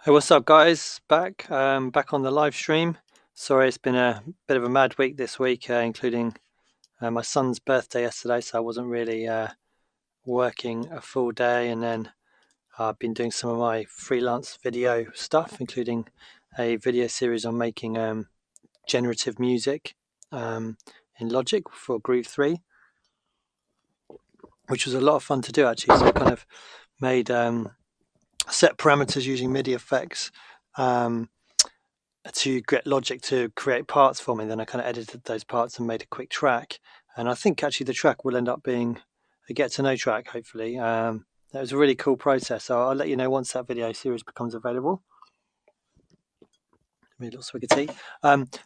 Hey, what's up, guys? Back on the live stream. Sorry, it's been a bit of a mad week this week, including my son's birthday yesterday, so I wasn't really working a full day. And then I've been doing some of my freelance video stuff, including a video series on making generative music in Logic for Groove 3, which was a lot of fun to do actually. So I kind of made set parameters using MIDI effects. To get Logic to create parts for me. Then I kind of edited those parts and made a quick track. And I think actually the track will end up being a get to know track, hopefully. That was a really cool process. So I'll let you know once that video series becomes available. Maybe a little swig of tea.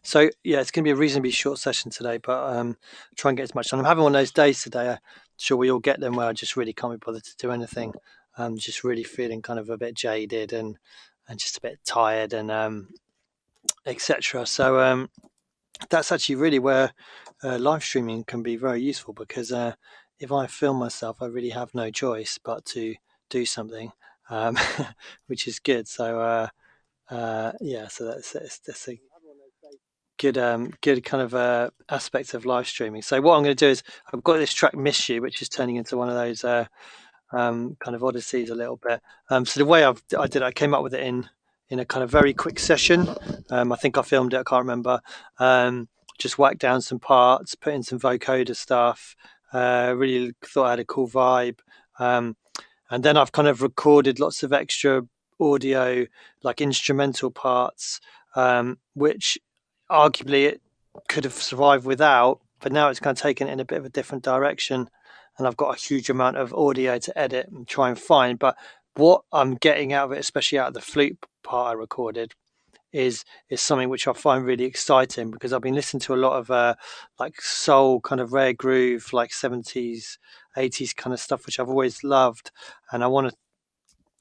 So yeah, it's going to be a reasonably short session today, but try and get as much done. I'm having one of those days today. I'm sure we all get them where I just really can't be bothered to do anything. I'm just really feeling kind of a bit jaded and just a bit tired and etc. So that's actually really where live streaming can be very useful, because if I film myself, I really have no choice but to do something, which is good. So yeah, so that's a good kind of aspect of live streaming. So what I'm going to do is I've got this track "Miss You," which is turning into one of those kind of odysseys a little bit. So the way I came up with it in a kind of very quick session. I think I filmed it, I can't remember. Just whacked down some parts, put in some vocoder stuff. Really thought I had a cool vibe. And then I've kind of recorded lots of extra audio, like instrumental parts, which arguably it could have survived without, but now it's kind of taken it in a bit of a different direction. And I've got a huge amount of audio to edit and try and find. But what I'm getting out of it, especially out of the flute part I recorded, is something which I find really exciting, because I've been listening to a lot of like soul, kind of rare groove, like 70s, 80s kind of stuff, which I've always loved, and I want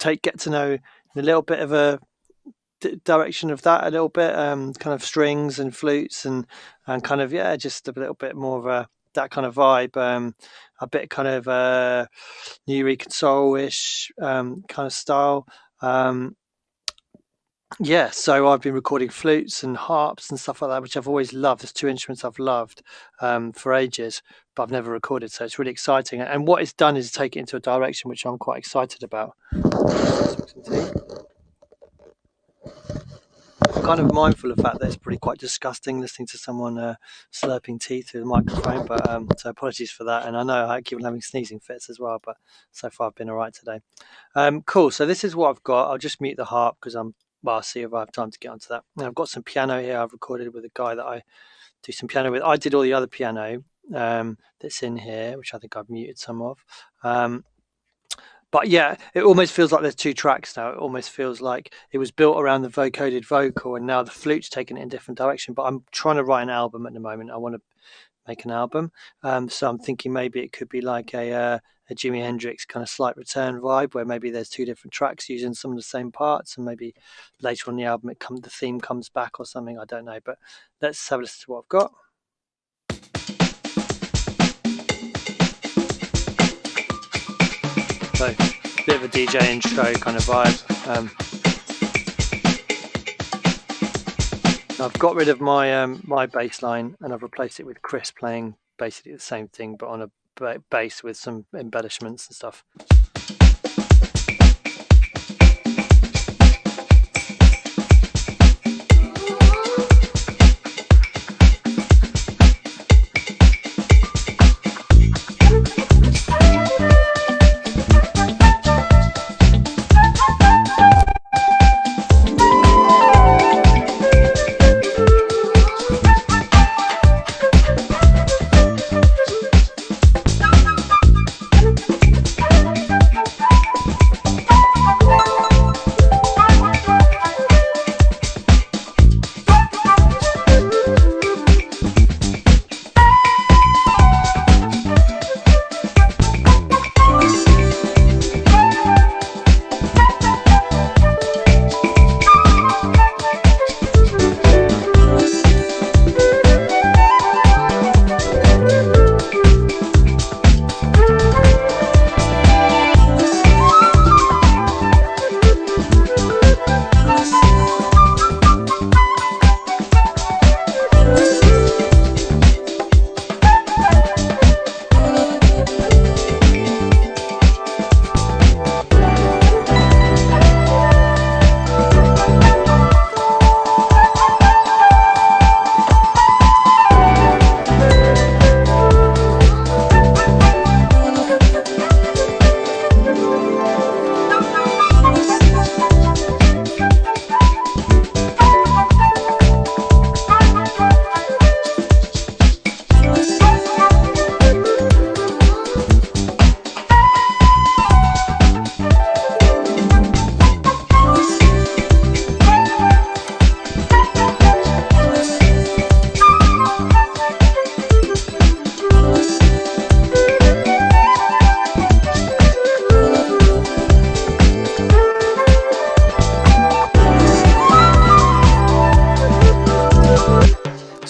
to get to know a little bit of a direction of that, a little bit, kind of strings and flutes and kind of, yeah, just a little bit more of that kind of vibe, a bit kind of New Recon Soul-ish kind of style. Yeah, so I've been recording flutes and harps and stuff like that, which I've always loved. There's two instruments I've loved for ages, but I've never recorded, so it's really exciting. And what it's done is take it into a direction which I'm quite excited about. I'm kind of mindful of the fact that it's pretty quite disgusting listening to someone slurping tea through the microphone, but so apologies for that. And I know I keep on having sneezing fits as well, but so far I've been all right today. Cool, so this is what I've got. I'll just mute the harp because I'll see if I have time to get onto that. Now I've got some piano here I've recorded with a guy that I do some piano with. I did all the other piano that's in here, which I think I've muted some of. But yeah, it almost feels like there's two tracks now. It almost feels like it was built around the vocoded vocal, and now the flute's taken it in a different direction. But I'm trying to write an album at the moment. I want to make an album. So I'm thinking maybe it could be like a Jimi Hendrix kind of Slight Return vibe, where maybe there's two different tracks using some of the same parts, and maybe later on the album the theme comes back or something. I don't know, but let's have a listen to what I've got. So, bit of a DJ intro kind of vibe. I've got rid of my my bass line, and I've replaced it with Chris playing basically the same thing, but on a bass with some embellishments and stuff.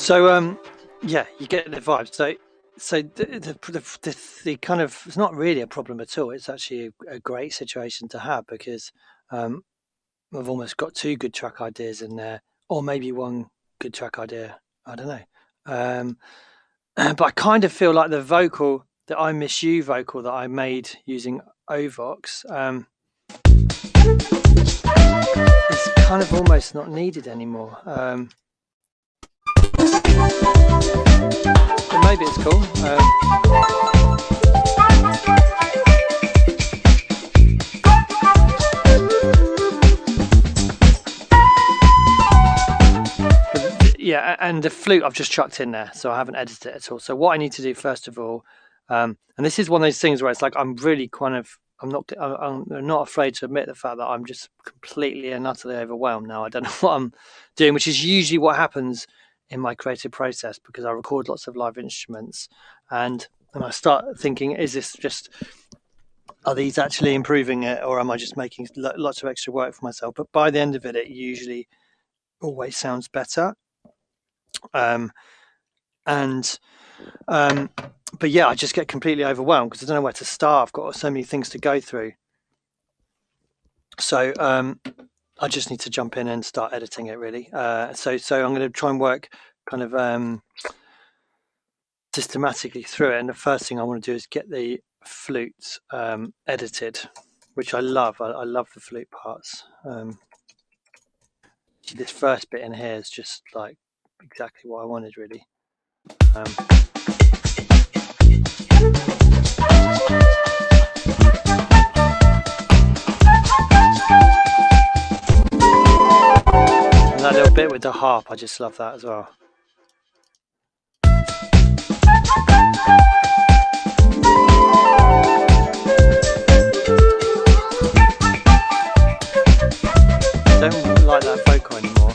So yeah, you get the vibe. So the kind of, it's not really a problem at all. It's actually a great situation to have, because I've almost got two good track ideas in there, or maybe one good track idea. I don't know. But I kind of feel like the vocal, the I Miss You vocal that I made using Ovox, is kind of almost not needed anymore. But maybe it's cool. Yeah, and the flute I've just chucked in there, so I haven't edited it at all. So what I need to do first of all, and this is one of those things where it's like I'm really kind of, I'm not afraid to admit the fact that I'm just completely and utterly overwhelmed now. I don't know what I'm doing, which is usually what happens in my creative process, because I record lots of live instruments, and I start thinking, is this just, are these actually improving it, or am I just making lots of extra work for myself? But by the end of it, it usually always sounds better. But yeah, I just get completely overwhelmed because I don't know where to start. I've got so many things to go through. So I just need to jump in and start editing it, really. So I'm going to try and work kind of systematically through it. And the first thing I want to do is get the flute edited, which I love. I love the flute parts. This first bit in here is just like exactly what I wanted, really. And that little bit with the harp, I just love that as well. I don't like that vocal anymore.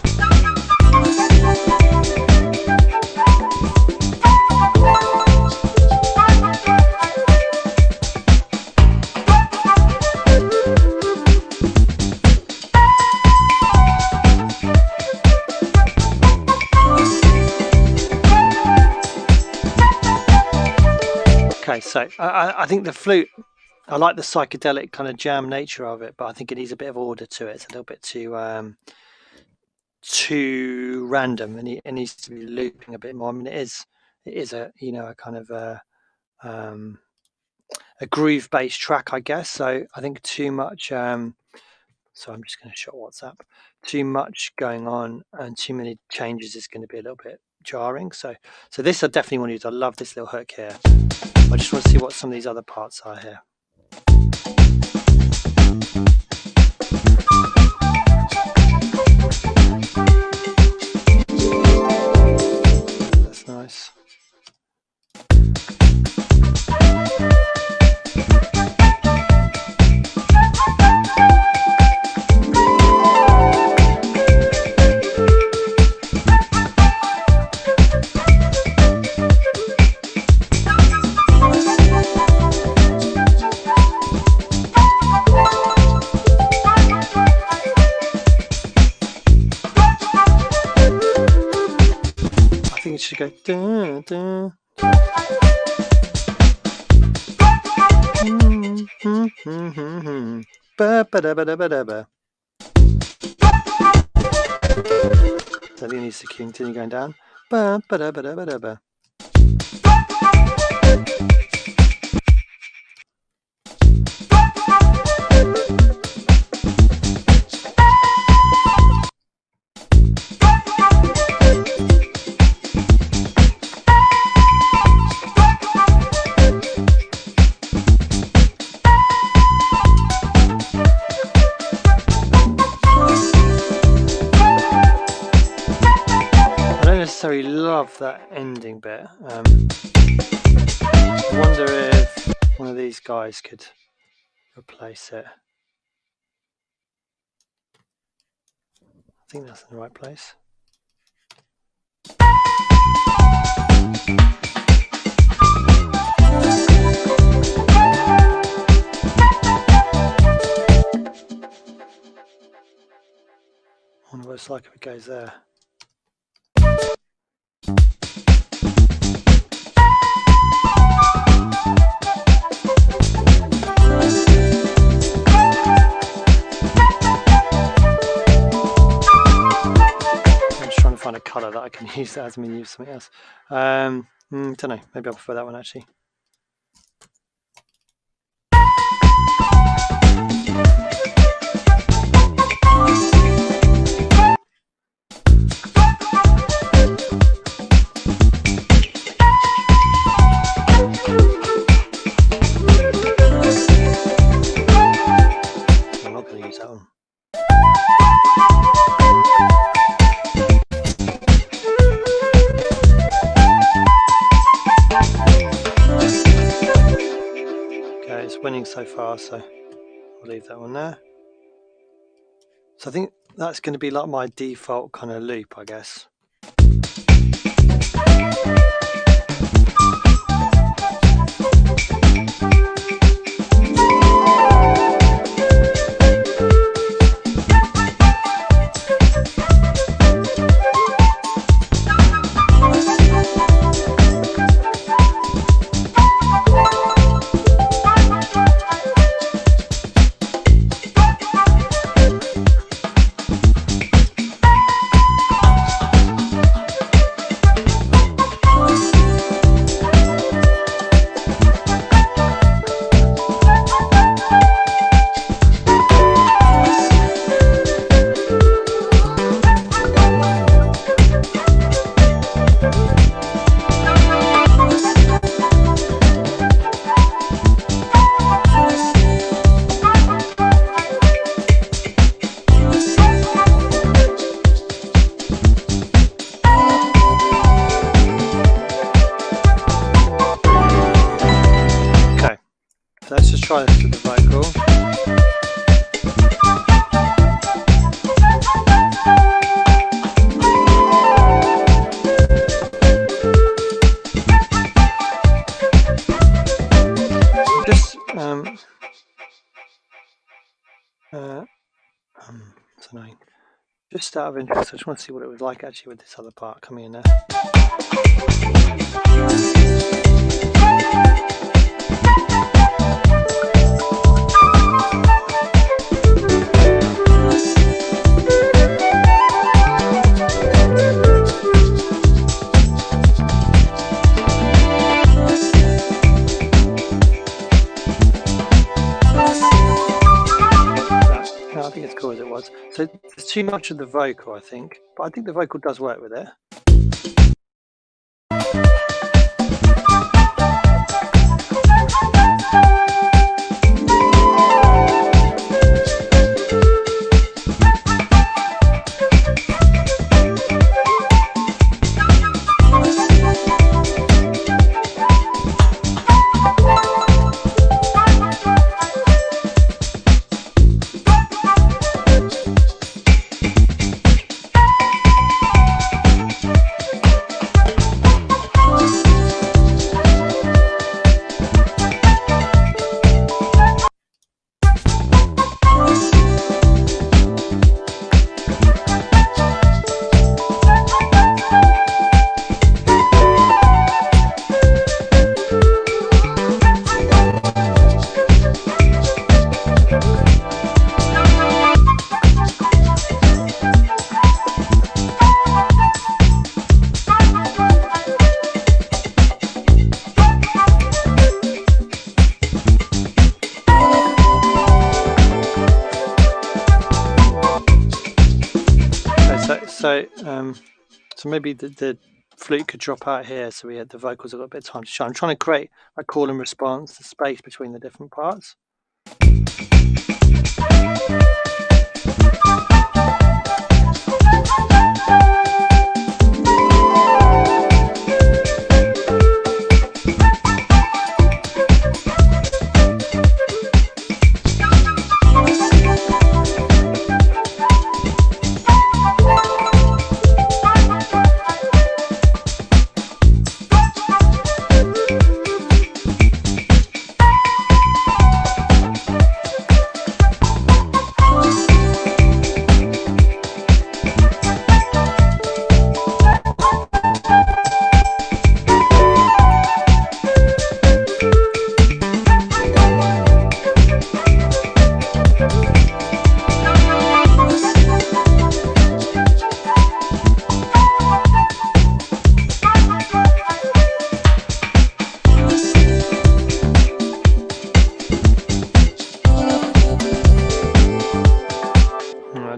Okay, so I think the flute, I like the psychedelic kind of jam nature of it, but I think it needs a bit of order to it. It's a little bit too random, and it needs to be looping a bit more. I mean, it is a, you know, a kind of a groove-based track, I guess. So I think too much. So I'm just going to shut WhatsApp. Too much going on and too many changes is going to be a little bit jarring. So this I definitely want to use. I love this little hook here. I just want to see what some of these other parts are here. That's nice. I think it should go dun, dun. Ba, ba, da, ba, da, ba, da, ba. So it needs to continue going down. Ba, ba, da, ba, da, ba, da, ba. Necessarily love that ending bit. I wonder if one of these guys could replace it. I think that's in the right place. I wonder what it's like if it goes there. can use that as I mean use something else. Don't know. Maybe I prefer that one actually. I'm not going to use that one. It's winning so far, so I'll leave that one there. So I think that's going to be like my default kind of loop, I guess. Let's just try this with the vocal. It's annoying. Just out of interest, I just want to see what it was like actually with this other part coming in there. I think it's cool as it was. So there's too much of the vocal, I think, but I think the vocal does work with it. So maybe the flute could drop out here, so we had the vocals have got a bit of time to shine. I'm trying to create a call and response, the space between the different parts.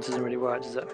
sound doesn't really work, does it?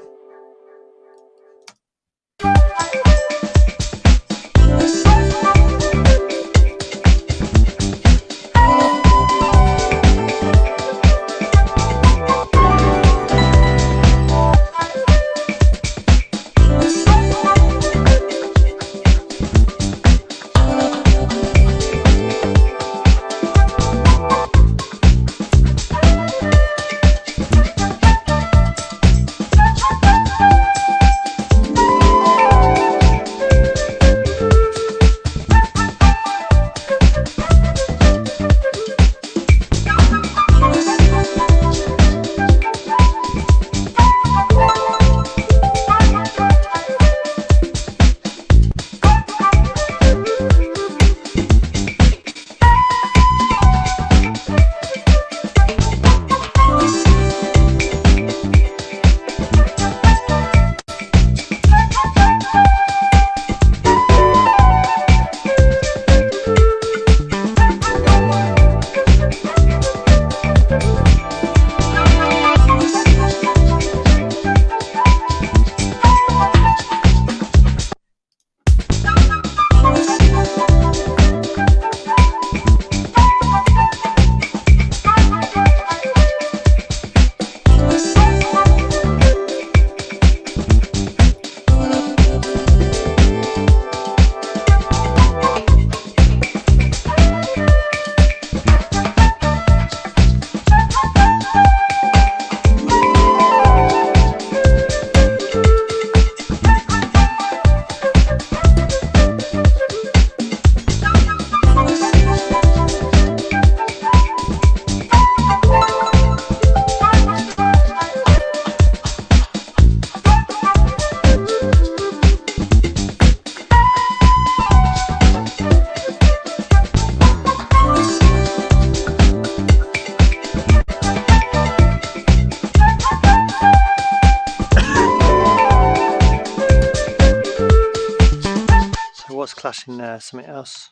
What's clashing there? Something else?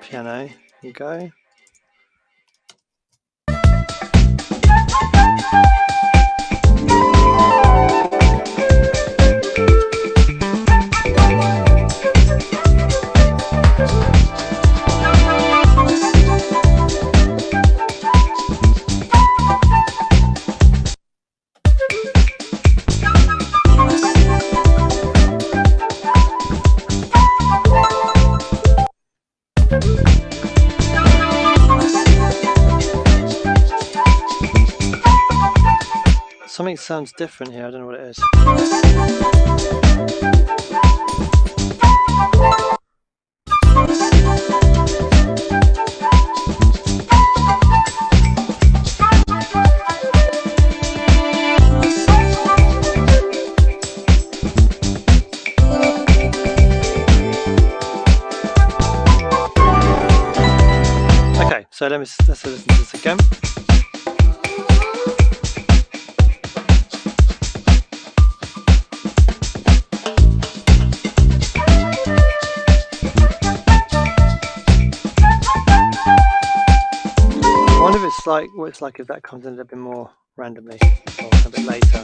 Piano, here you go. Something sounds different here, I don't know what it is. Okay, so let's listen to this again. It's like what it's like if that comes in a little bit more randomly or a bit later.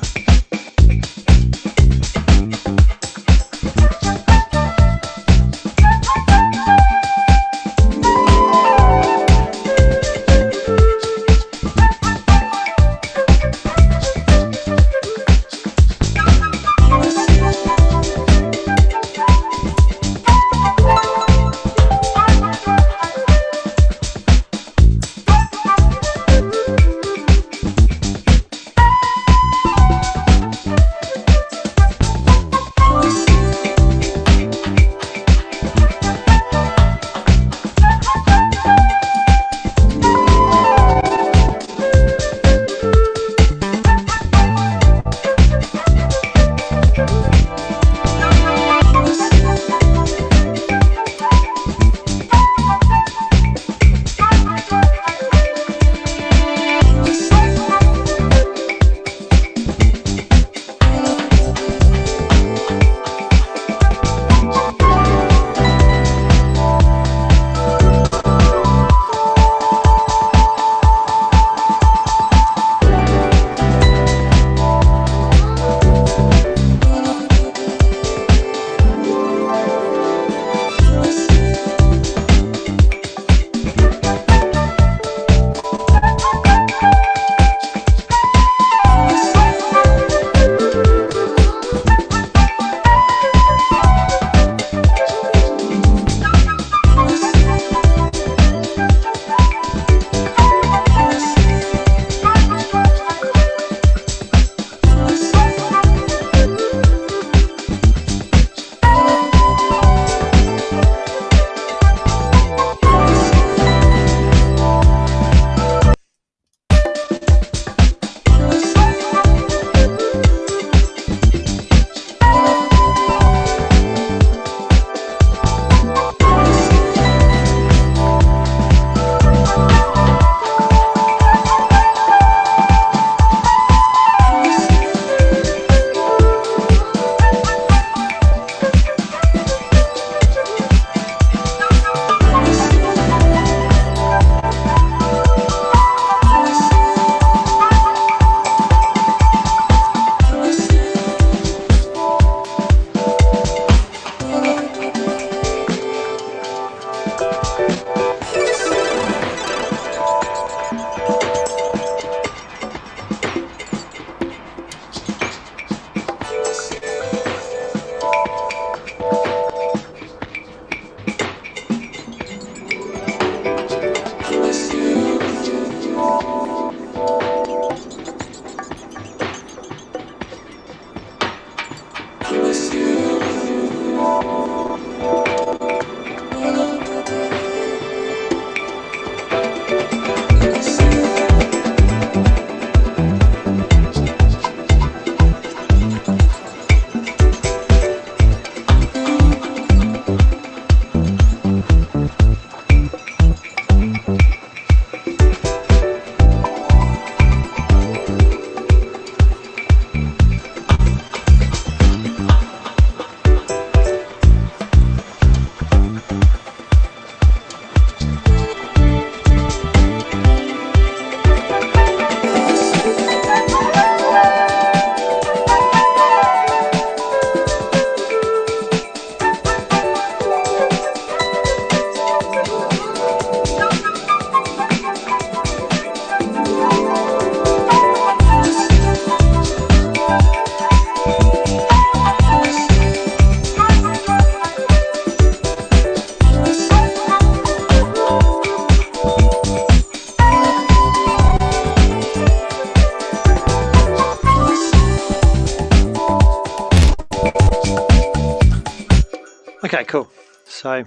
So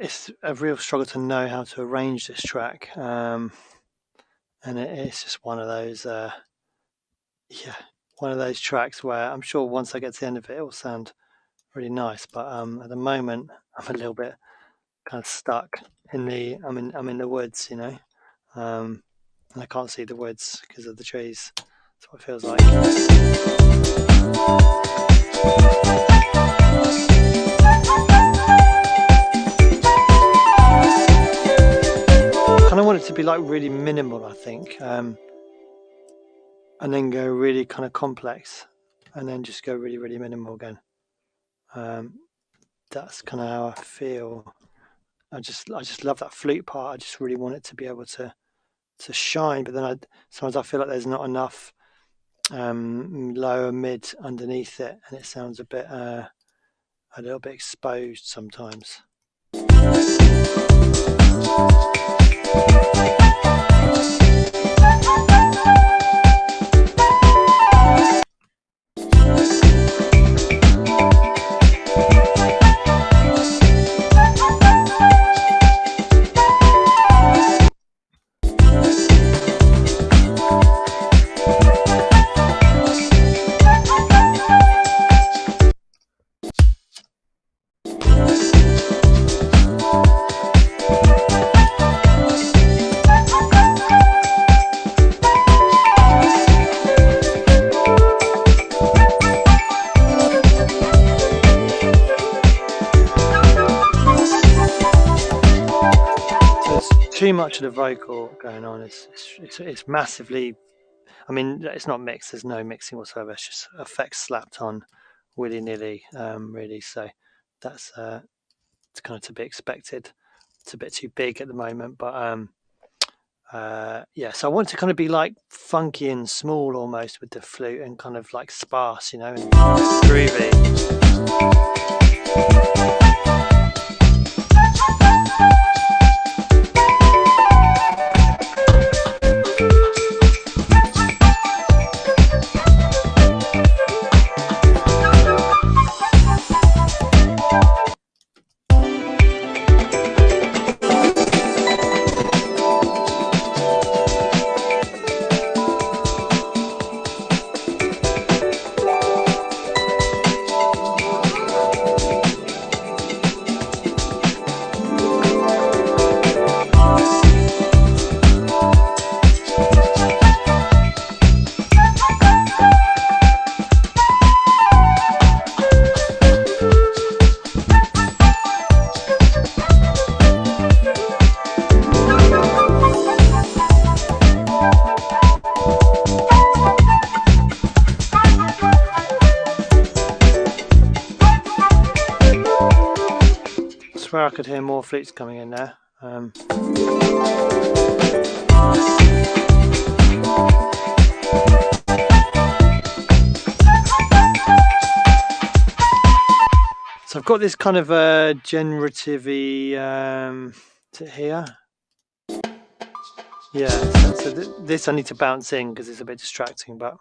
it's a real struggle to know how to arrange this track, and it's just one of those, one of those tracks where I'm sure once I get to the end of it, it will sound really nice. But at the moment, I'm a little bit kind of stuck in the. I'm in the woods, and I can't see the woods because of the trees. That's what it feels like. I want it to be like really minimal, I think, and then go really kind of complex, and then just go really, really minimal again. That's kind of how I feel. I just love that flute part. I just really want it to be able to shine, but then sometimes I feel like there's not enough lower mid underneath it, and it sounds a little bit exposed sometimes. Too much of the vocal going on. It's massively. I mean, it's not mixed. There's no mixing whatsoever. It's just effects slapped on willy-nilly, really. So that's it's kind of to be expected. It's a bit too big at the moment, but yeah. So I want to kind of be like funky and small almost with the flute, and kind of like sparse, and groovy. I swear I could hear more flutes coming in there. So I've got this kind of generative-y, is it here? Yeah, so this I need to bounce in because it's a bit distracting, but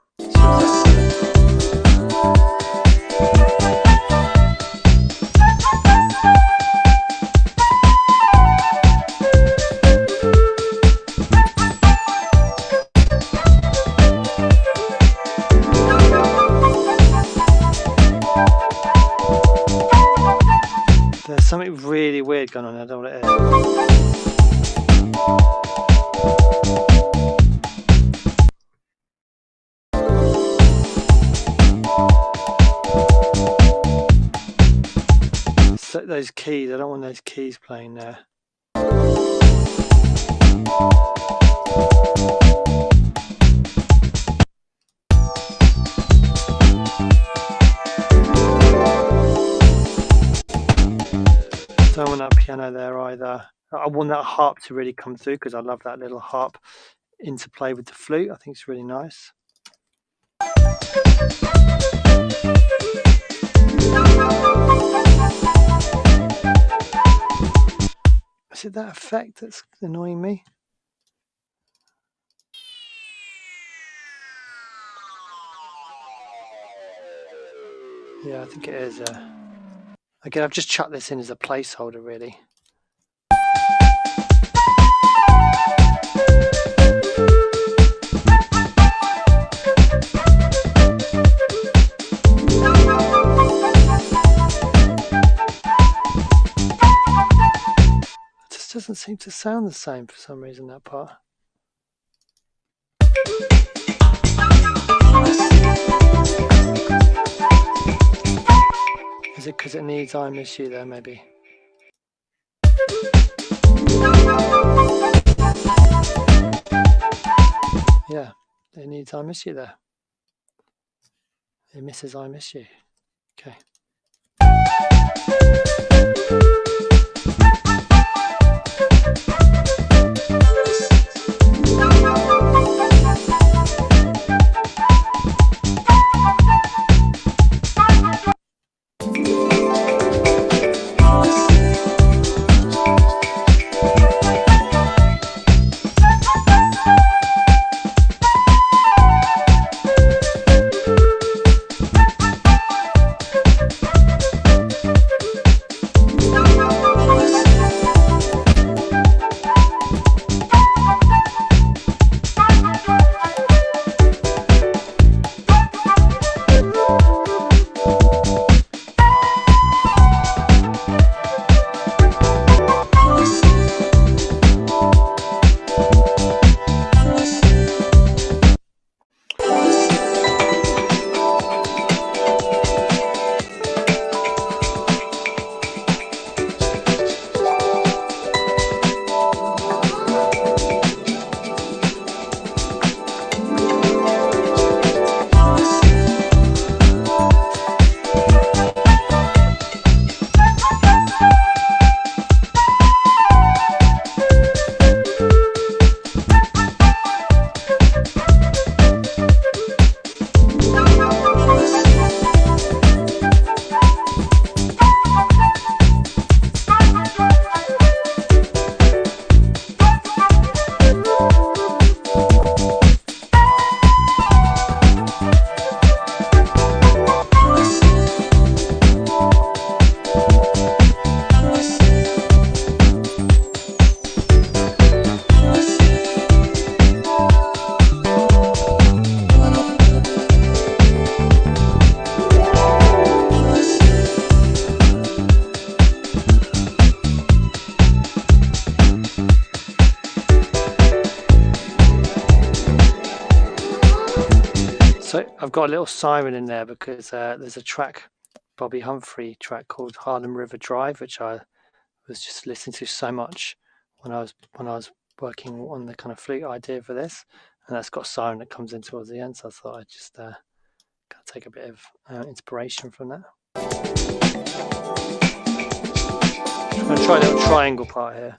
there's something really weird going on. I don't know what it is. So those keys, I don't want those keys playing there. Don't want that piano there either. I want that harp to really come through because I love that little harp interplay with the flute. I think it's really nice. Is it that effect that's annoying me? Yeah, I think it is. Again, I've just chucked this in as a placeholder, really. It just doesn't seem to sound the same for some reason, that part. Is it because it needs I Miss You there, maybe? Yeah, it needs I Miss You there. It misses I Miss You. Okay. So I've got a little siren in there because there's a track, Bobby Humphrey track called Harlem River Drive, which I was just listening to so much when I was working on the kind of flute idea for this, and that's got a siren that comes in towards the end. So I thought I'd just kind of take a bit of inspiration from that. I'm going to try a little triangle part here.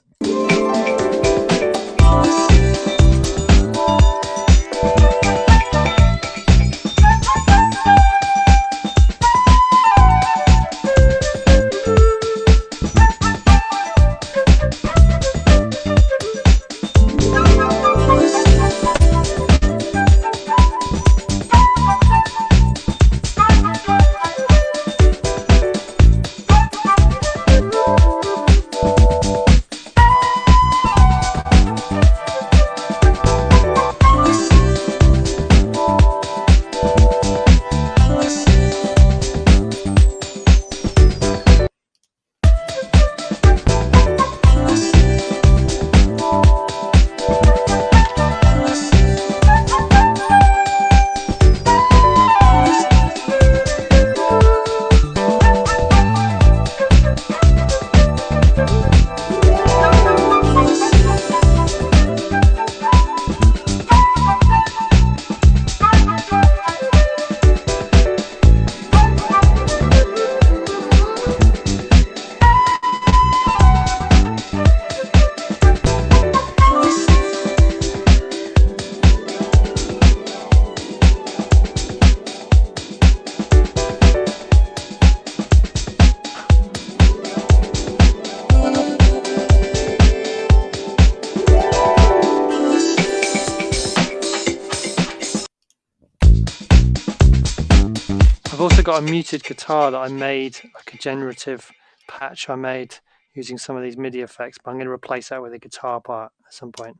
got a muted guitar that I made, like a generative patch I made using some of these MIDI effects, but I'm going to replace that with a guitar part at some point.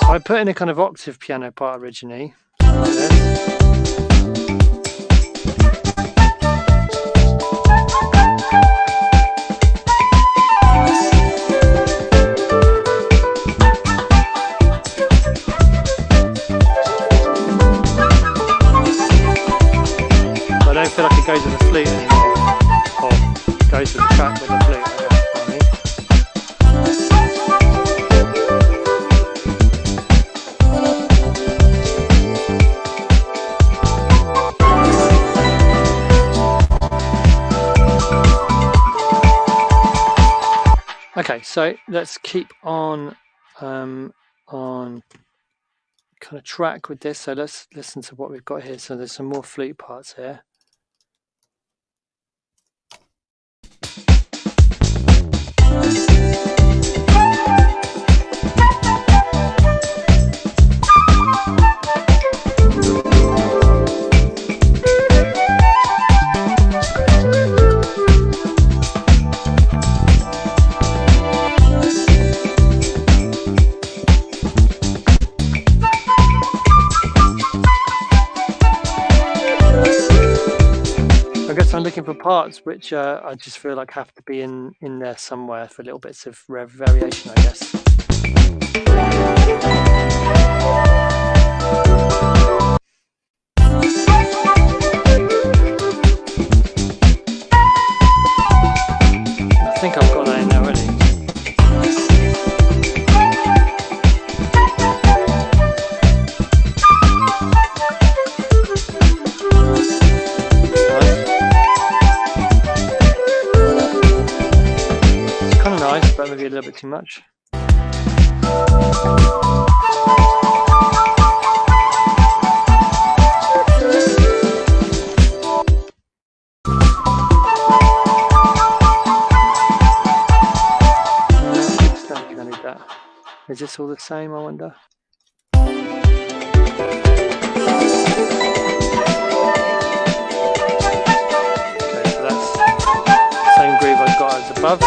I put in a kind of octave piano part originally, like this. I don't feel like it goes with the flute anymore, or goes with the track with the flute, I guess. Okay, so let's keep on kind of track with this. So let's listen to what we've got here. So there's some more flute parts here. I'm looking for parts which I just feel like have to be in there somewhere for little bits of variation, I guess. I think I've got that in there already. But maybe a little bit too much. Is this all the same, I wonder? Okay, so that's the same groove I've got as above.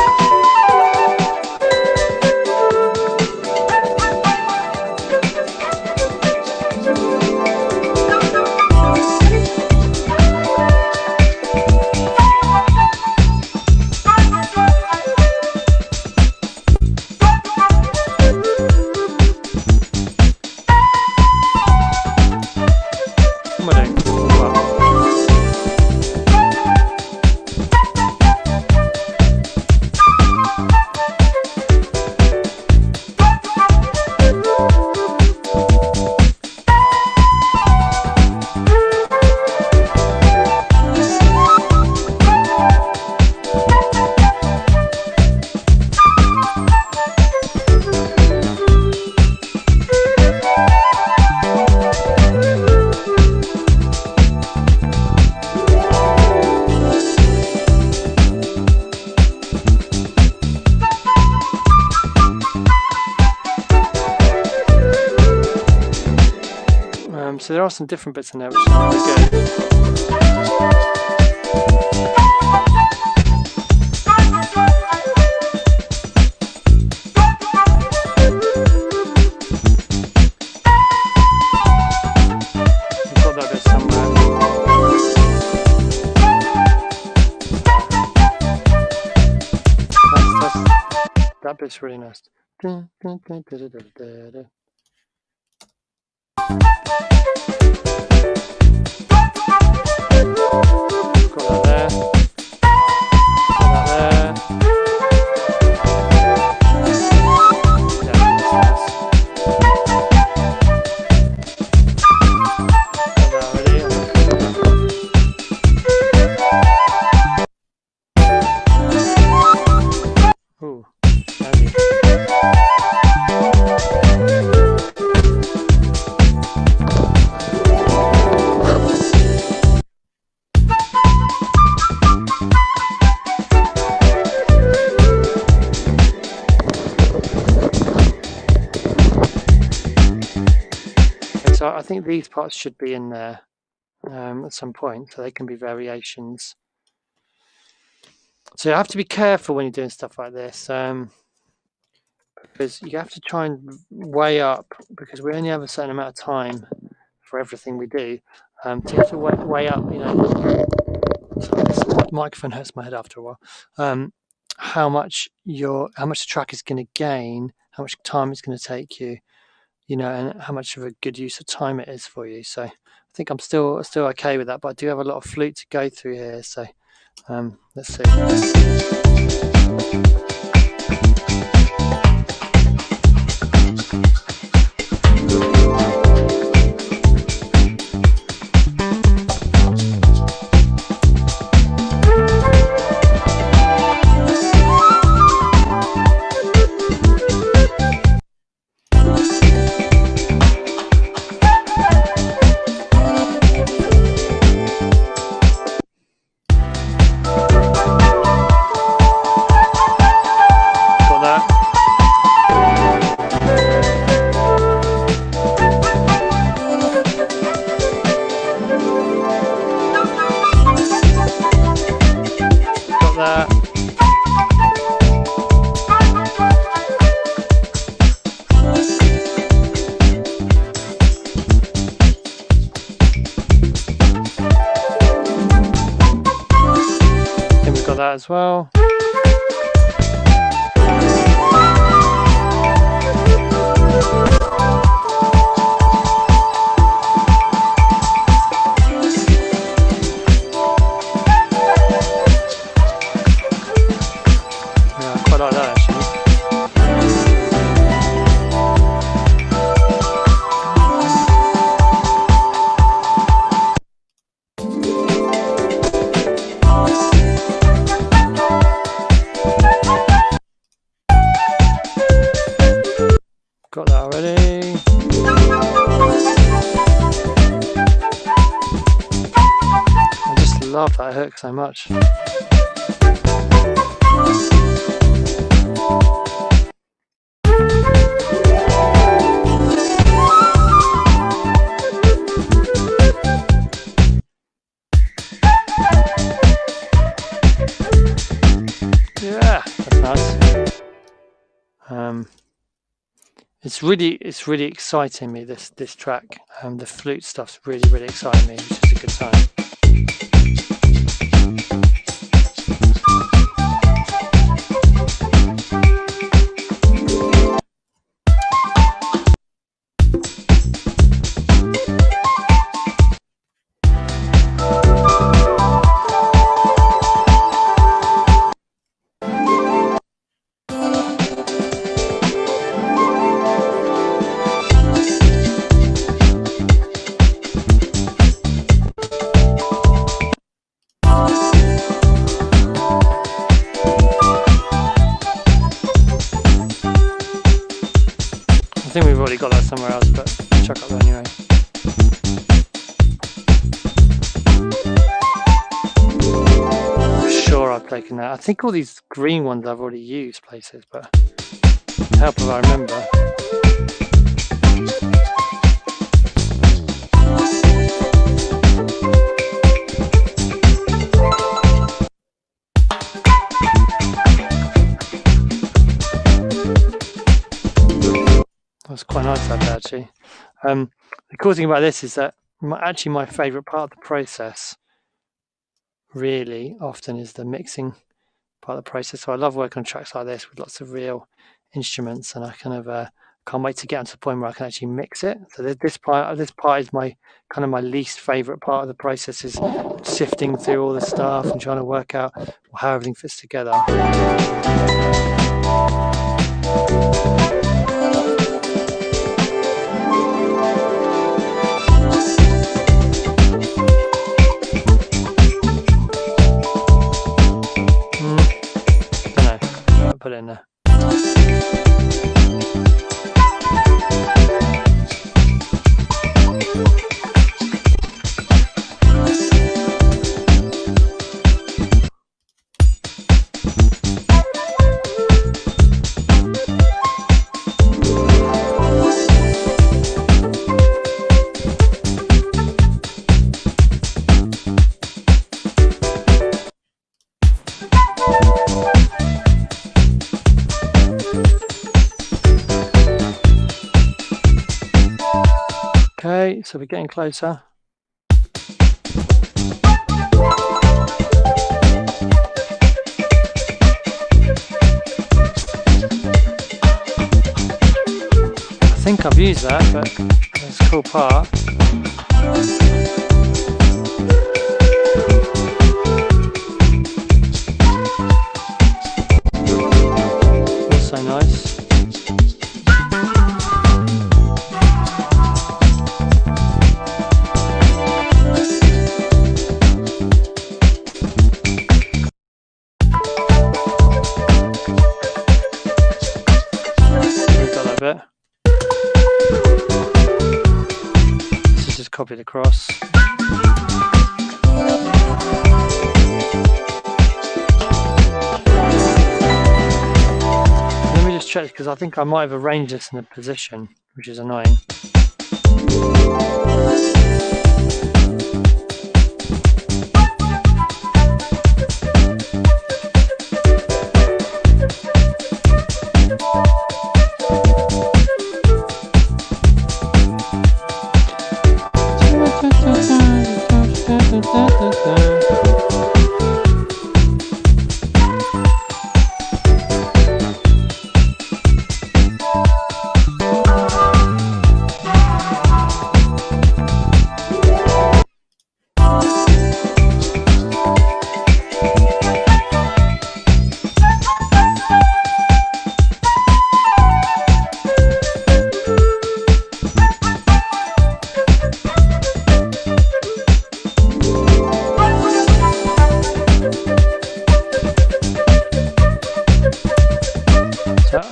are some different bits in there which are really good. That bit's really nice. Got that there. Got that there. Yeah, that's nice. Got that already. Ooh. So I think these parts should be in there at some point, so they can be variations. So you have to be careful when you're doing stuff like this, because you have to try and weigh up, because we only have a certain amount of time for everything we do. So you have to weigh up, you know. Sorry, this microphone hurts my head after a while. How much the track is going to gain, how much time it's going to take you, you know, and how much of a good use of time it is for you. So I think I'm still okay with that, but I do have a lot of flute to go through here. So let's see. That as well. Yeah, I quite like that actually. Got that already. I just love that hook so much. Yeah, that's nice. It's really exciting me, this track. The flute stuff's really exciting me, which is a good sign. I think we've already got that somewhere else, but chuck up there anyway. I'm sure I've taken that. I think all these green ones I've already used places, but help if I remember. The cool thing about this is that actually my favourite part of the process really often is the mixing part of the process. So I love working on tracks like this with lots of real instruments, and I kind of can't wait to get to the point where I can actually mix it. So this part is my least favourite part of the process, is sifting through all the stuff and trying to work out how everything fits together. Put it in there. Okay, so we're getting closer. I think I've used that, but that's a cool part. Also nice. Bit. This is just copied across. Let me just check, because I think I might have arranged this in a position, which is annoying.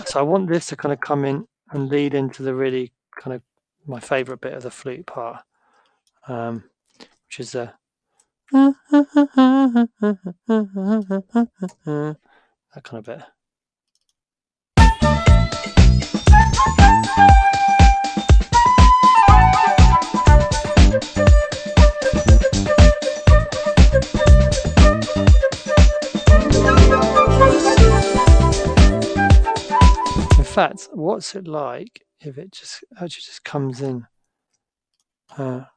So I want this to kind of come in and lead into the really kind of my favourite bit of the flute part, which is the that kind of bit. In fact, what's it like if it just actually just comes in? Or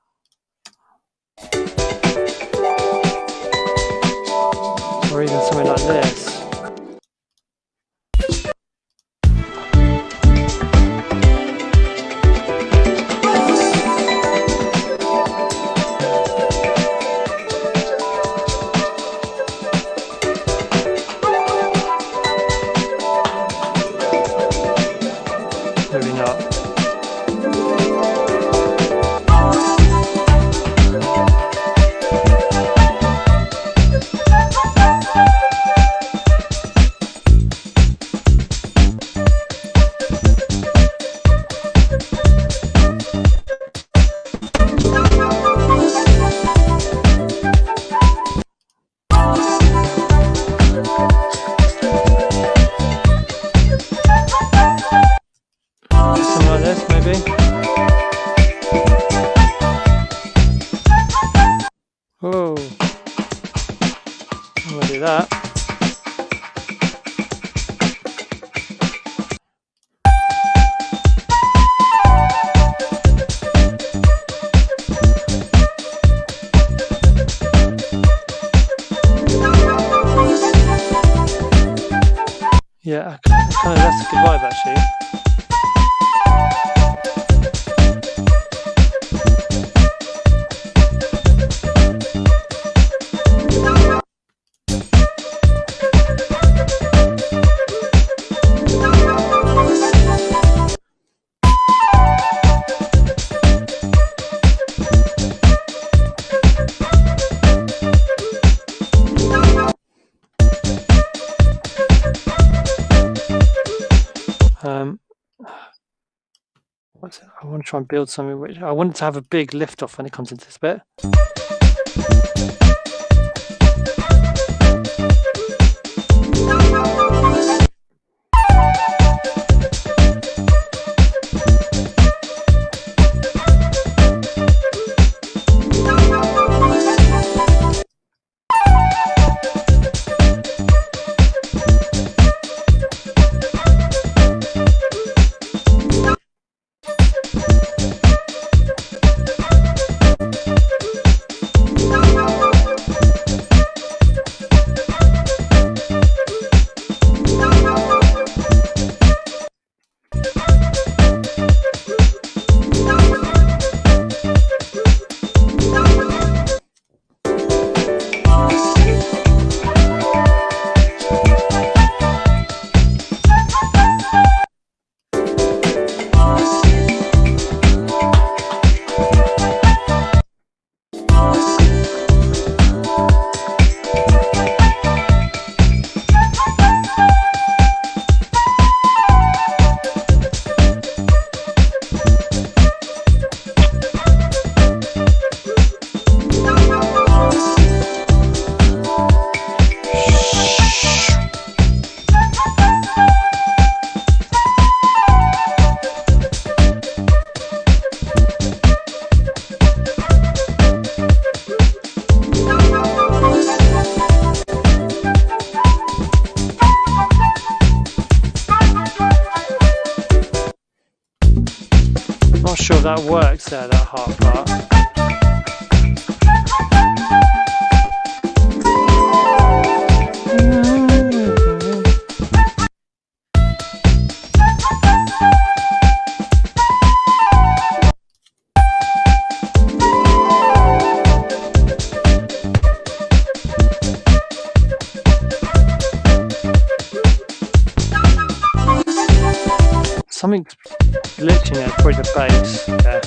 even something like this. Maybe not. Something like this, maybe. Oh, I'm gonna do that. Yeah, that's a good vibe actually. I want to try and build something which I want it to have a big lift off when it comes into this bit. Not sure if that works there, that harp part. Something glitching there, probably the bass. Yeah.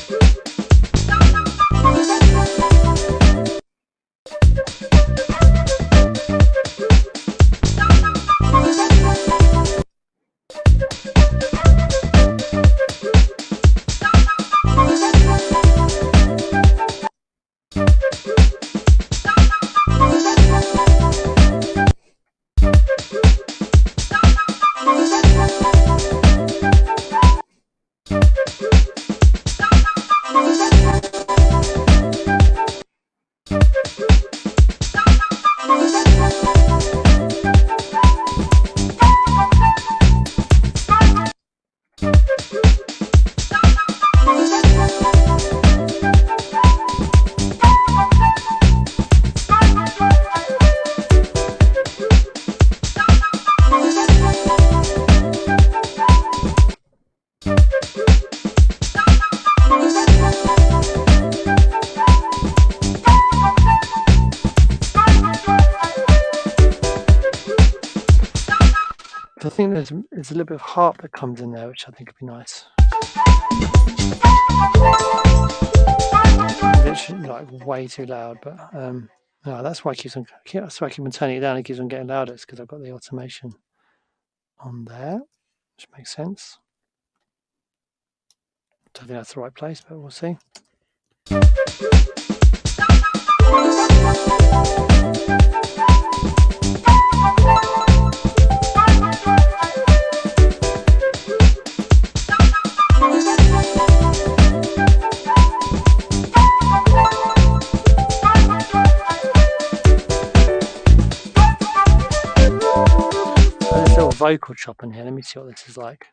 I think there's a little bit of harp that comes in there, which I think would be nice. Literally, like way too loud, but no, that's why I keep on turning it down. It keeps on getting louder. It's because I've got the automation on there, which makes sense. Don't think that's the right place, but we'll see. There's a little vocal chop in here. Let me see what this is like.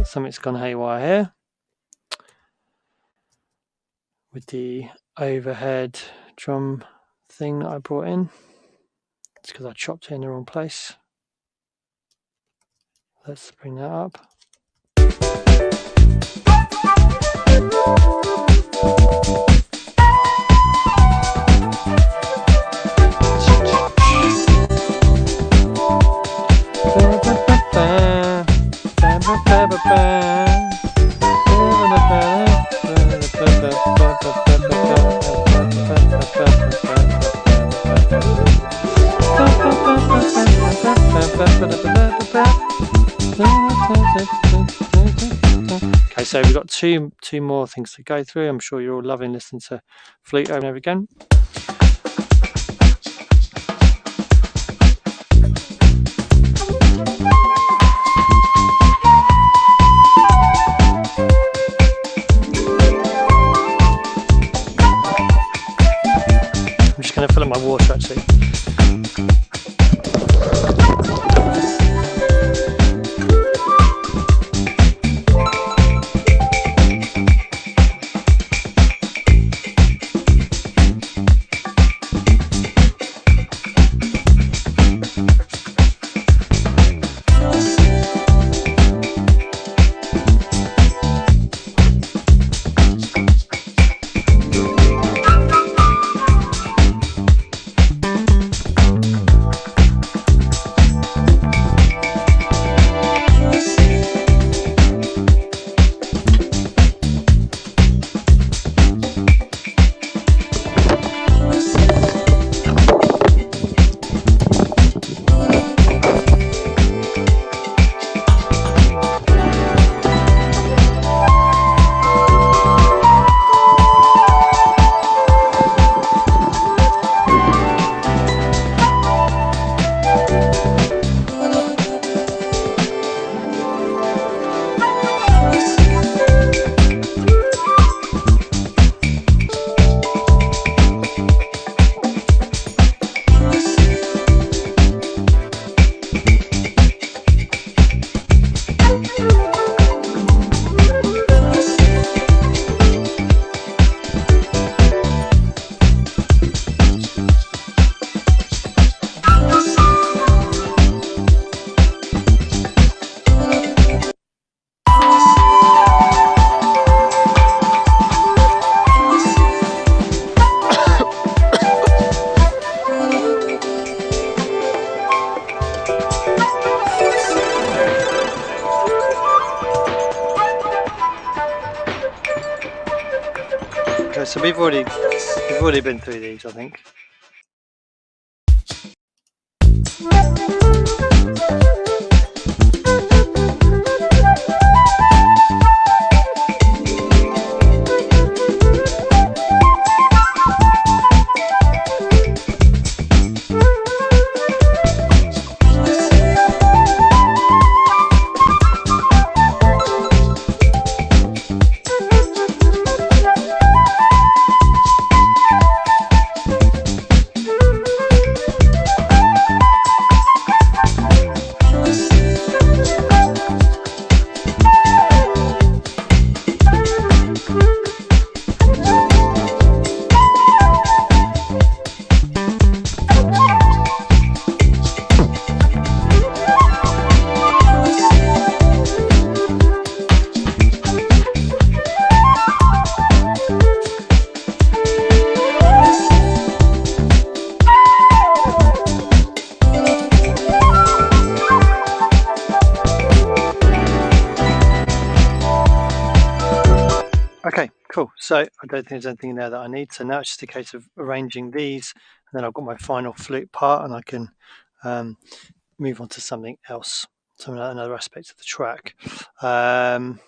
Something's gone haywire here with the overhead drum thing that I brought in. It's because I chopped it in the wrong place. Let's bring that up. Okay, so we've got two more things to go through. I'm sure you're all loving listening to flute over and over again. I'm just going to fill up my water actually. Okay, so we've already been through these, I think. Okay, cool. So I don't think there's anything in there that I need. So now it's just a case of arranging these, and then I've got my final flute part, and I can move on to something else, another aspect of the track. But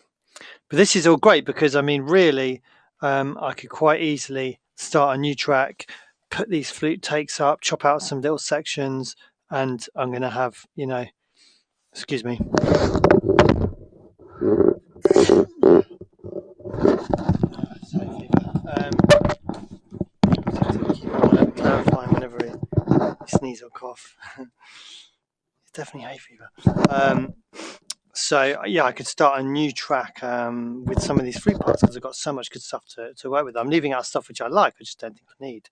this is all great because I mean, really, I could quite easily start a new track, put these flute takes up, chop out some little sections, and I'm going to have, excuse me. Keep on clarifying whenever he sneeze or cough. It's definitely hay fever. So yeah, I could start a new track with some of these flute parts because I've got so much good stuff to work with. I'm leaving out stuff which I like, I just don't think I need.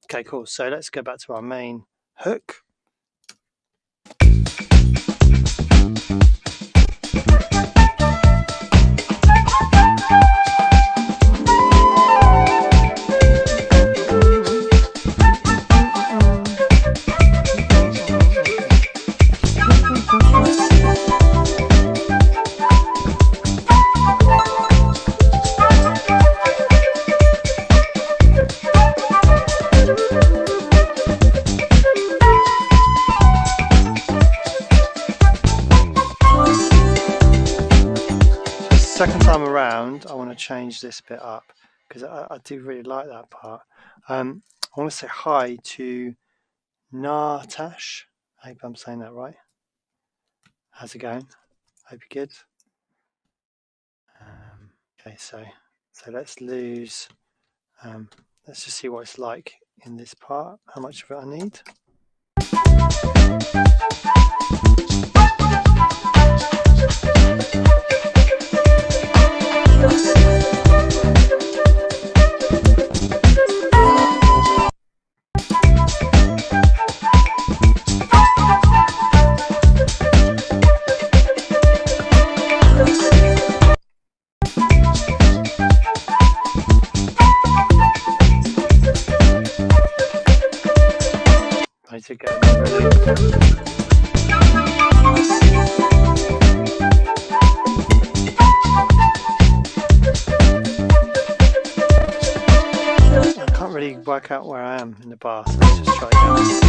Okay, cool. So let's go back to our main hook. Second time around, I want to change this bit up because I do really like that part. I want to say hi to Nartash. I hope I'm saying that right. How's it going? Hope you're good. Okay, so let's lose. Let's just see what it's like in this part. How much of it I need. I need to get it ready. I can't really work out where I am in the bar, so let's just try again.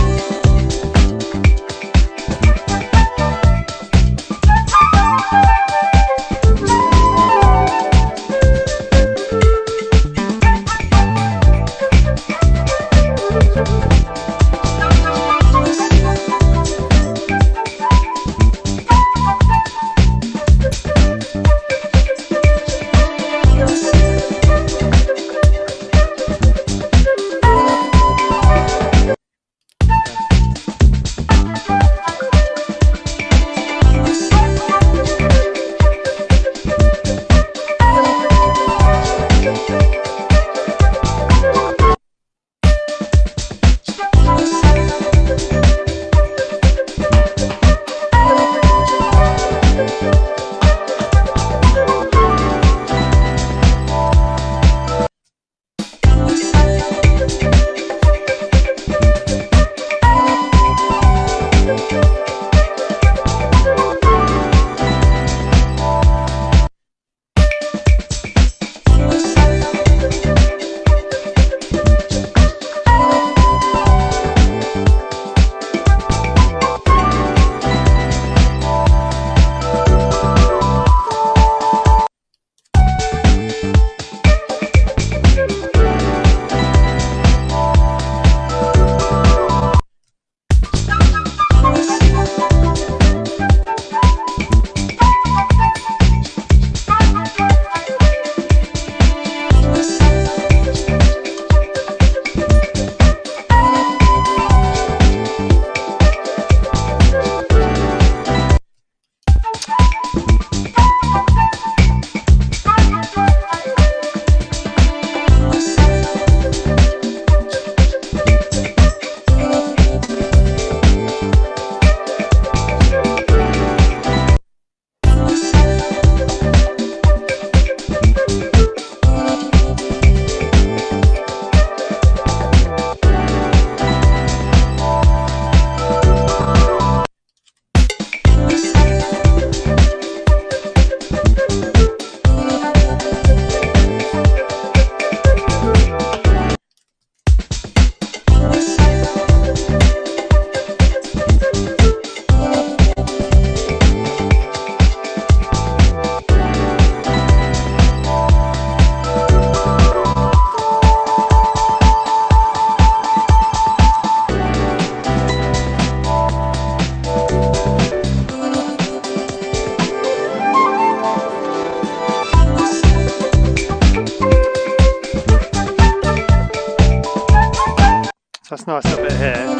nice little bit here.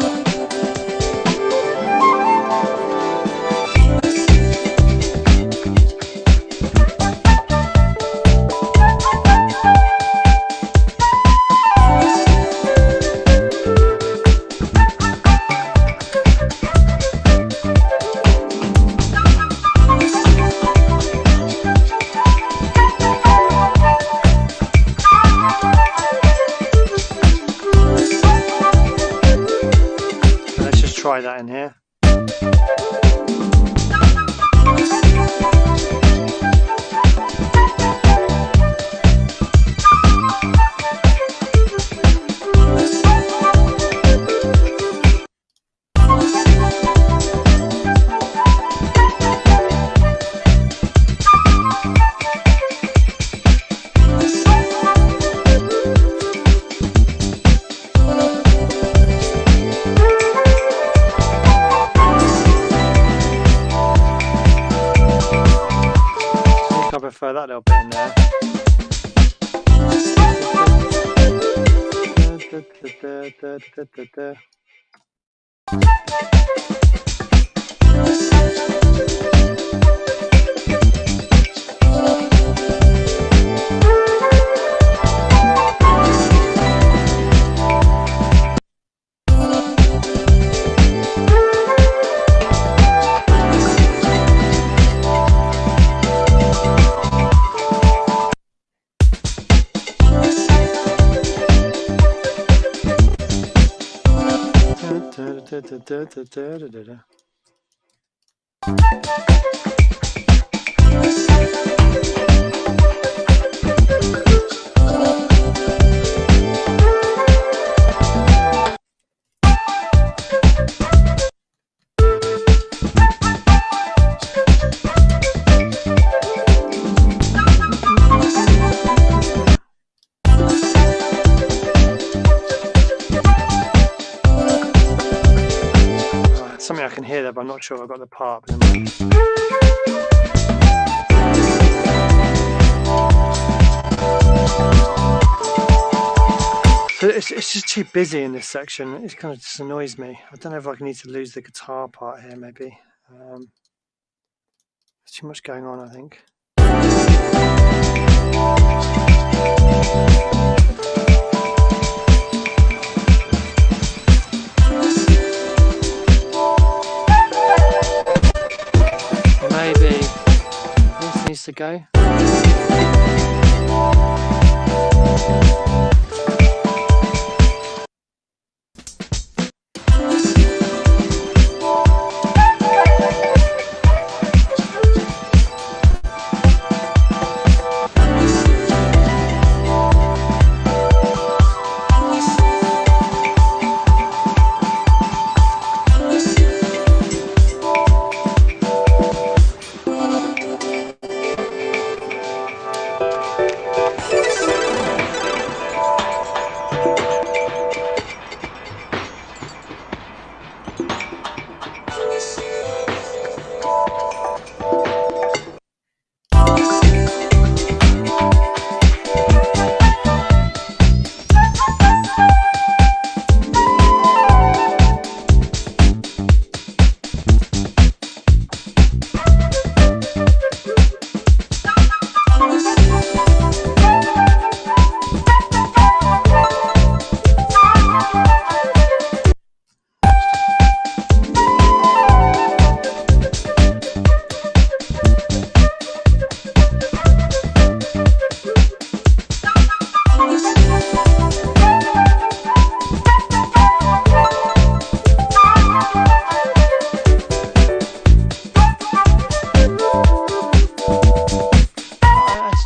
Try that in here. I prefer that little bit in there. Something I can hear there, but I'm not sure I've got the part. So it's just too busy in this section. It kind of just annoys me. I don't know if I need to lose the guitar part here, maybe. There's too much going on, I think. Maybe this needs to go.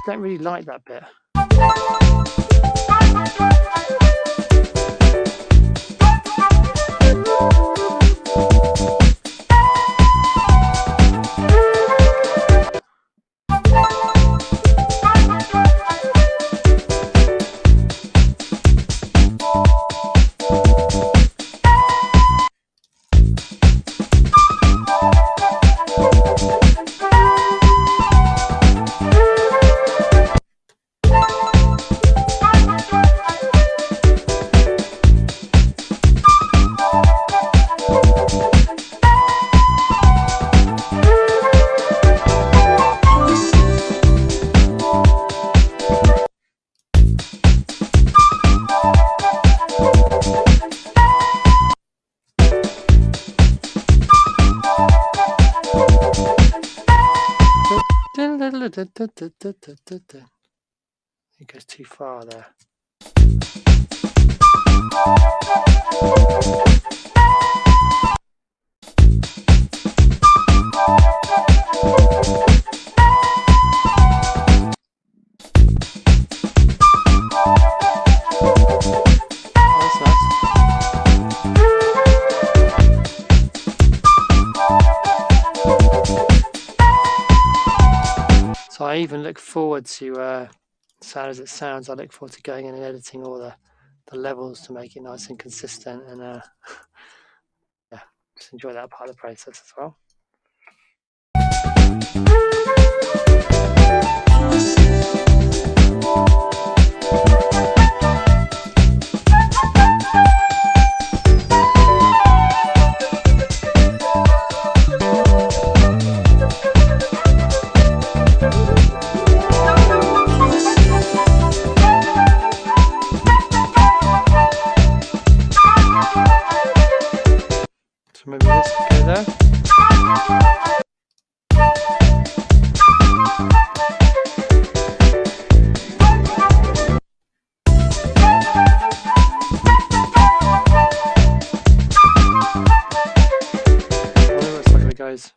Don't really like that bit. It goes too far there. That's nice. So I even look forward to sound as it sounds. I look forward to going in and editing all the levels to make it nice and consistent, and yeah, just enjoy that part of the process as well. So maybe this could go there. Let's look at it, guys.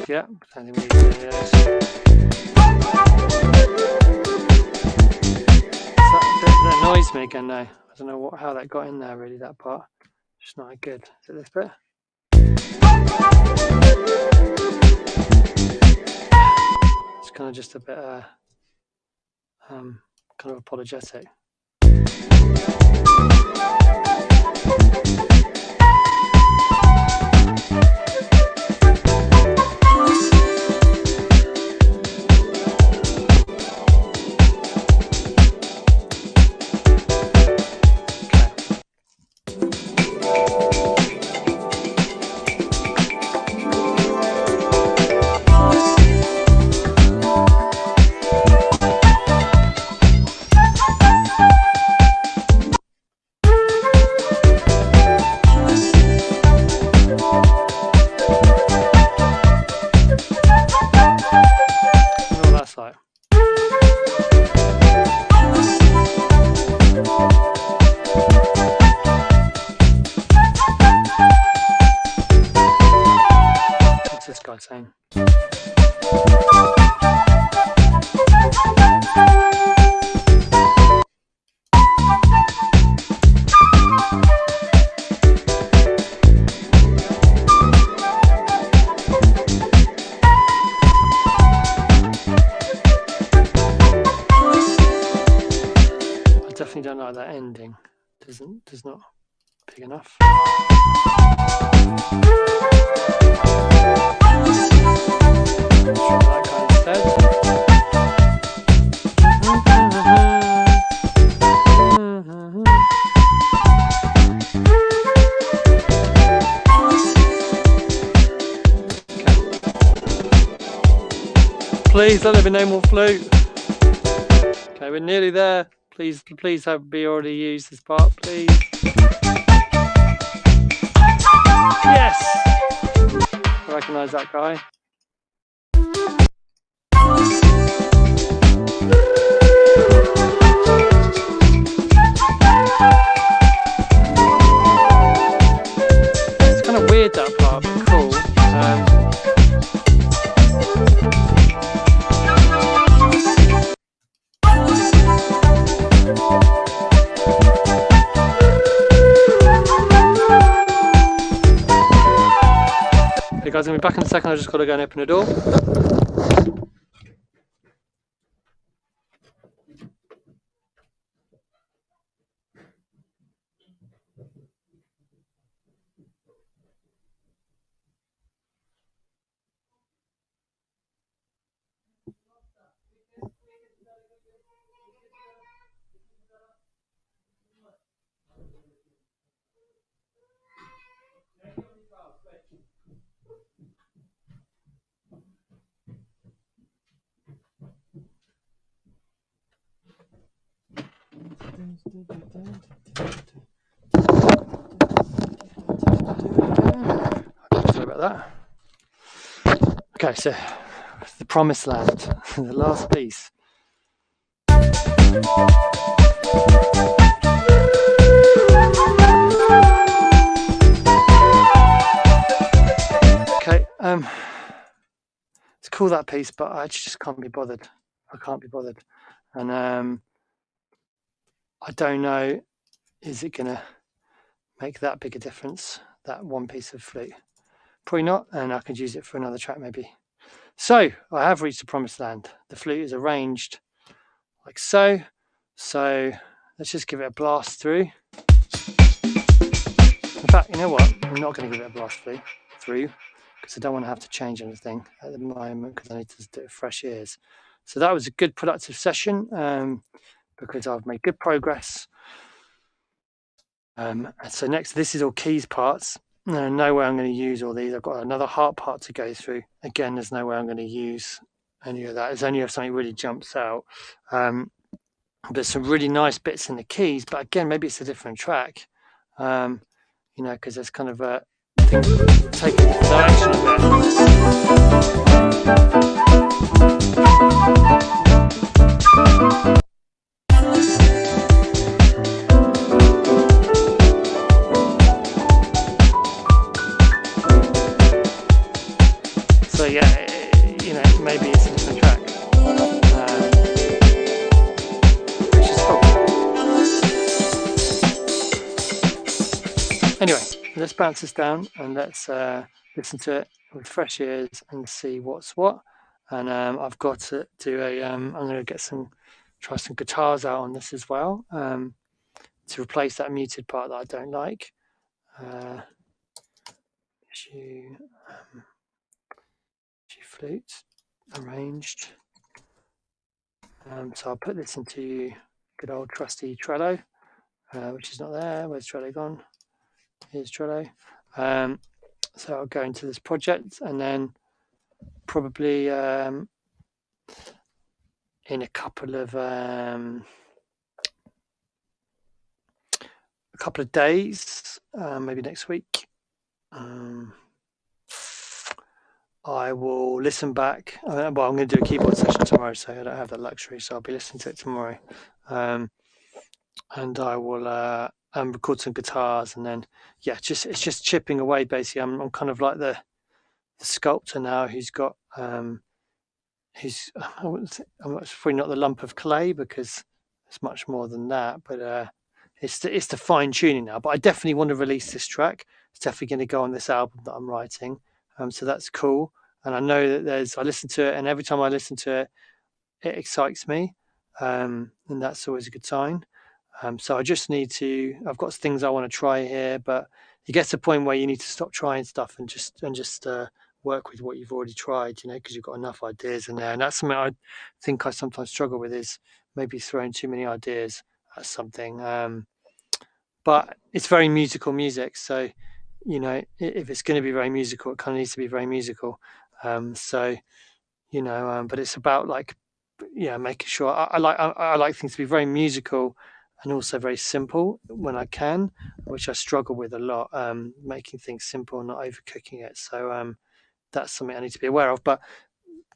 Yeah, I think we need to do this. That annoys me again now. I don't know how that got in there really, that part. It's not good. Is it this bit? It's kind of just a bit kind of apologetic. Like. What's this guy saying? Definitely don't like that ending. Does not big enough. Try that guy instead. Okay. Please don't let me no more flute. Okay, we're nearly there. Please be already used this part, please. Yes! I recognise that guy. It's kind of weird, that part, but cool. guys, I'll be back in a second. I just got to go and open the door. Sorry about that. Okay, so the promised land, the last piece. Okay, it's cool, that piece, but I just can't be bothered. I can't be bothered, and I don't know, is it gonna make that big a difference, that one piece of flute? Probably not, and I could use it for another track maybe. So I have reached the promised land. The flute is arranged like so. So let's just give it a blast through. In fact, you know what? I'm not going to give it a blast through because I don't want to have to change anything at the moment because I need to do it fresh ears. So that was a good productive session because I've made good progress. So next, this is all keys parts. No way I'm going to use all these. I've got another harp part to go through. Again, there's no way I'm going to use any of that. It's only if something really jumps out. There's some really nice bits in the keys, but again, maybe it's a different track. You know, because there's kind of a thing taking the direction of it. So yeah, you know, maybe it's a different track. Which is cool. Anyway, let's bounce this down and let's listen to it with fresh ears and see what's what. And I've got to do I'm going to try some guitars out on this as well to replace that muted part that I don't like. G flute arranged. So I'll put this into good old trusty Trello, which is not there. Where's Trello gone? Here's Trello. So I'll go into this project and then probably in a couple of days, maybe next week, I will listen back. Well, I'm going to do a keyboard session tomorrow, so I don't have that luxury. So I'll be listening to it tomorrow, and I will record some guitars, and then it's just chipping away. Basically, I'm kind of like the sculptor now who's got I'm probably not the lump of clay because it's much more than that, but it's the fine tuning now. But I definitely want to release this track. It's definitely going to go on this album that I'm writing. So that's cool. And I know that I listen to it, and every time I listen to it, it excites me. And that's always a good sign. So I just need I've got things I want to try here, but it gets to a point where you need to stop trying stuff and just work with what you've already tried, you know, because you've got enough ideas in there. And that's something I think I sometimes struggle with, is maybe throwing too many ideas at something. But it's very musical music. So, you know, if it's going to be very musical, it kind of needs to be very musical. So, you know, but it's about making sure I like things to be very musical and also very simple when I can, which I struggle with a lot, making things simple and not overcooking it. So that's something I need to be aware of. But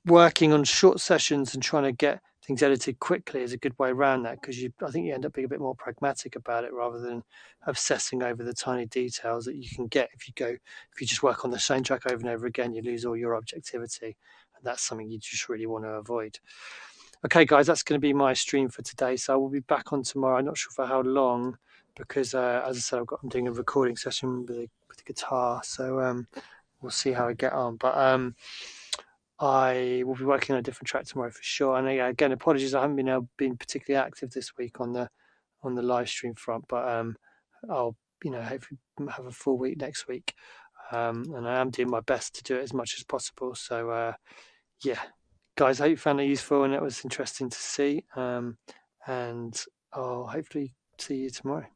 working on short sessions and trying to get things edited quickly is a good way around that, because I think you end up being a bit more pragmatic about it rather than obsessing over the tiny details that you can get if you just work on the same track over and over again. You lose all your objectivity, and that's something you just really want to avoid. Okay, guys, that's going to be my stream for today. So I will be back on tomorrow. I'm not sure for how long, because as I said, I'm doing a recording session with the guitar. So we'll see how I get on. But I will be working on a different track tomorrow for sure. And yeah, again, apologies, I haven't been particularly active this week on the live stream front, but I'll hopefully have a full week next week, and I am doing my best to do it as much as possible. So yeah, guys, I hope you found it useful and it was interesting to see, and I'll hopefully see you tomorrow.